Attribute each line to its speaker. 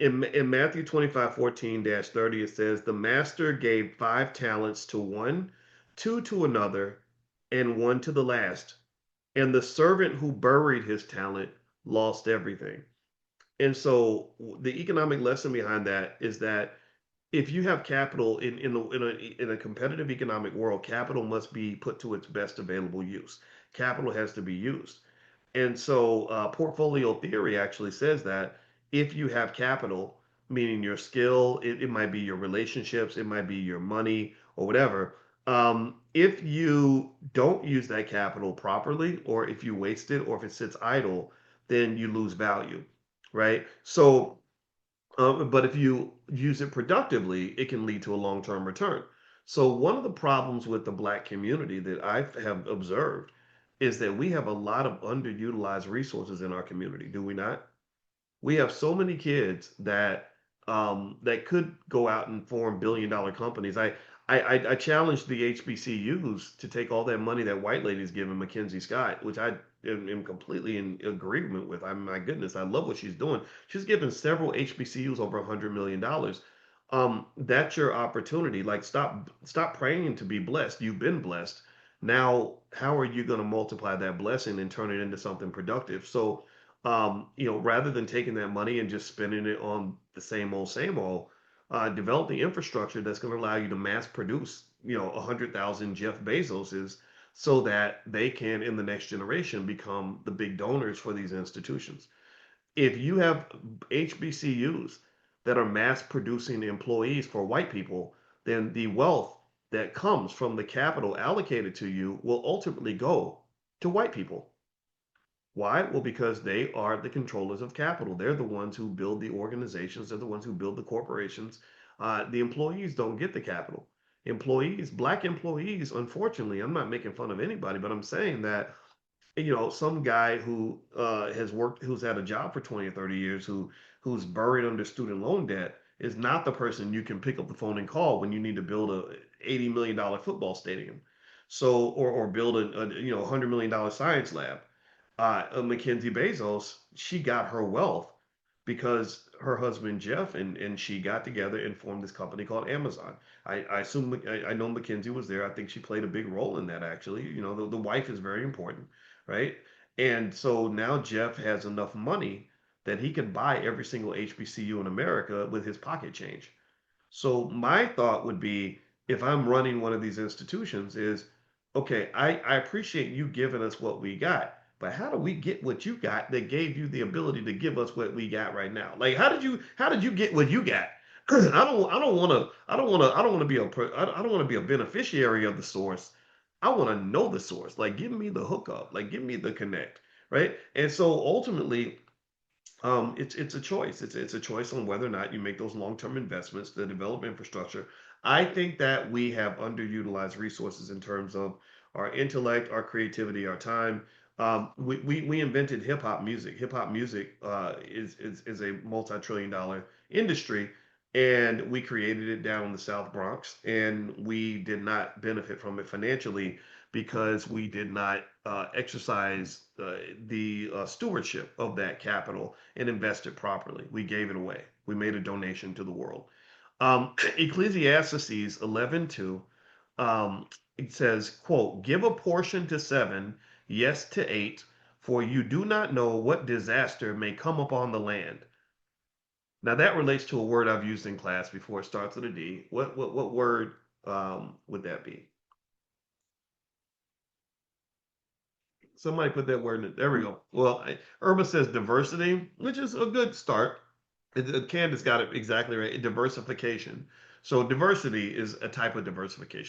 Speaker 1: In Matthew 25:14-30, it says, the master gave 5 talents to one, two to another, and one to the last. And the servant who buried his talent lost everything. And so the economic lesson behind that is that if you have capital in a competitive economic world, capital must be put to its best available use. Capital has to be used. And so portfolio theory actually says that if you have capital, meaning your skill, it might be your relationships, it might be your money or whatever. If you don't use that capital properly, or if you waste it, or if it sits idle, then you lose value, right? So but if you use it productively, it can lead to a long-term return. So one of the problems with the black community that I have observed is that we have a lot of underutilized resources in our community, do we not? We have so many kids that could go out and form billion-dollar companies. I challenged the HBCUs to take all that money that white ladies giving Mackenzie Scott, which I am completely in agreement with. I My goodness, I love what she's doing. She's given several HBCUs over $100 million. That's your opportunity. Like, stop praying to be blessed. You've been blessed. Now, how are you going to multiply that blessing and turn it into something productive? So rather than taking that money and just spending it on the same old, develop the infrastructure that's going to allow you to mass produce, 100,000 Jeff Bezoses, so that they can, in the next generation, become the big donors for these institutions. If you have HBCUs that are mass producing employees for white people, then the wealth that comes from the capital allocated to you will ultimately go to white people. Why? Well, because they are the controllers of capital. They're the ones who build the organizations. They're the ones who build the corporations. The employees don't get the capital. Black employees, unfortunately, I'm not making fun of anybody, but I'm saying that, some guy who who's had a job for 20 or 30 years, who's buried under student loan debt, is not the person you can pick up the phone and call when you need to build a $80 million football stadium. So, or build a $100 million science lab. Mackenzie Bezos, she got her wealth because her husband Jeff and she got together and formed this company called Amazon. I assume I know Mackenzie was there. I think she played a big role in that actually. The wife is very important, right? And so now Jeff has enough money that he can buy every single HBCU in America with his pocket change. So my thought would be, if I'm running one of these institutions, is okay, I appreciate you giving us what we got, but how do we get what you got that gave you the ability to give us what we got right now? Like, how did you get what you got? I don't want to be I don't want to be a beneficiary of the source. I want to know the source. Like, give me the hookup. Like, give me the connect, right? And so ultimately, it's a choice. It's a choice on whether or not you make those long-term investments to develop infrastructure. I think that we have underutilized resources in terms of our intellect, our creativity, our time. We invented hip hop music. Hip hop music is a multi-trillion-dollar industry, and we created it down in the South Bronx, and we did not benefit from it financially because we did not exercise the stewardship of that capital and invest it properly. We gave it away. We made a donation to the world. Ecclesiastes 11:2, it says, quote, give a portion to seven, yes to eight, for you do not know what disaster may come upon the land. Now that relates to a word I've used in class before. It starts with a D. What word would that be? Somebody put that word in it. There we go. Well, Irma says diversity, which is a good start. Candace got it exactly right. Diversification. So diversity is a type of diversification.